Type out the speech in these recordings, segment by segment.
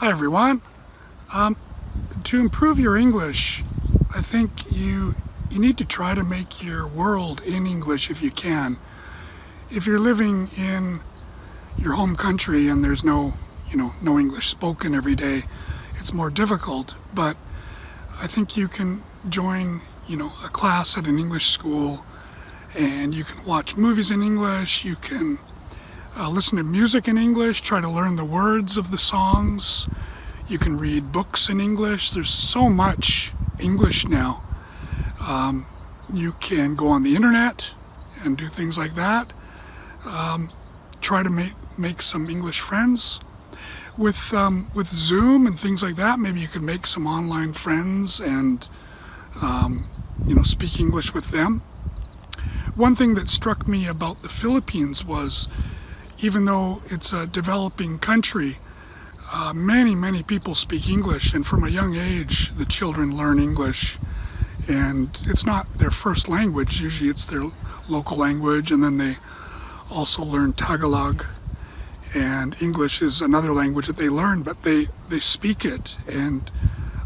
Hi everyone. To improve your English, I think you need to try to make your world in English if you can. If you're living in your home country and there's no English spoken every day, it's more difficult. But I think you can join, a class at an English school, and you can watch movies in English. You can listen to music in English, try to learn the words of the songs. You can read books in English. There's so much English now. You can go on the internet and do things like that. Try to make some English friends. With Zoom and things like that, maybe you could make some online friends and speak English with them. One thing that struck me about the Philippines was, even though it's a developing country, many people speak English, and from a young age the children learn English, and it's not their first language. Usually it's their local language, and then they also learn Tagalog, and English is another language that they learn, but they speak it. And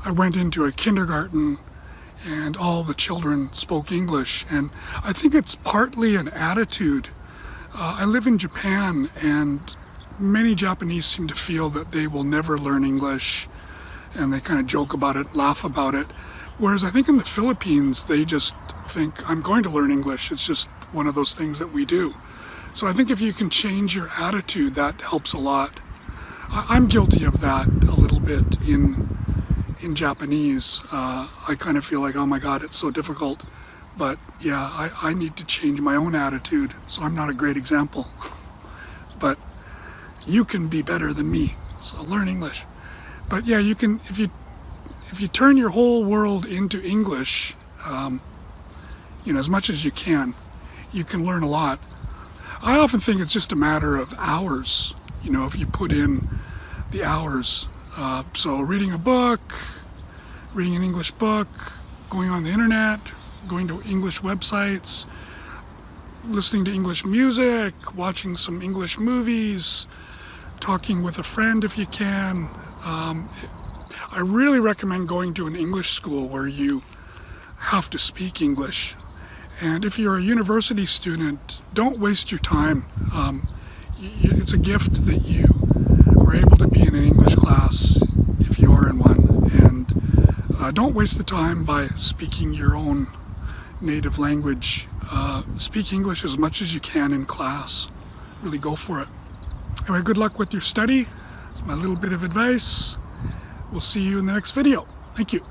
I went into a kindergarten and all the children spoke English, and I think it's partly an attitude. I live in Japan, and many Japanese seem to feel that they will never learn English, and they kind of joke about it, laugh about it. Whereas I think in the Philippines, they just think, I'm going to learn English. It's just one of those things that we do. So I think if you can change your attitude, that helps a lot. I'm guilty of that a little bit in Japanese. I kind of feel like, oh my God, it's so difficult. But yeah, I need to change my own attitude, so I'm not a great example. But you can be better than me, so learn English. But yeah, you can, if you turn your whole world into English, as much as you can learn a lot. I often think it's just a matter of hours, if you put in the hours. So reading a book, reading an English book, going on the internet, going to English websites, listening to English music, watching some English movies, talking with a friend if you can. I really recommend going to an English school where you have to speak English. And if you're a university student, don't waste your time. It's a gift that you are able to be in an English class if you are in one. And don't waste the time by speaking your own native language. Speak English as much as you can in class. Really go for it. Anyway, good luck with your study. It's my little bit of advice. We'll see you in the next video. Thank you.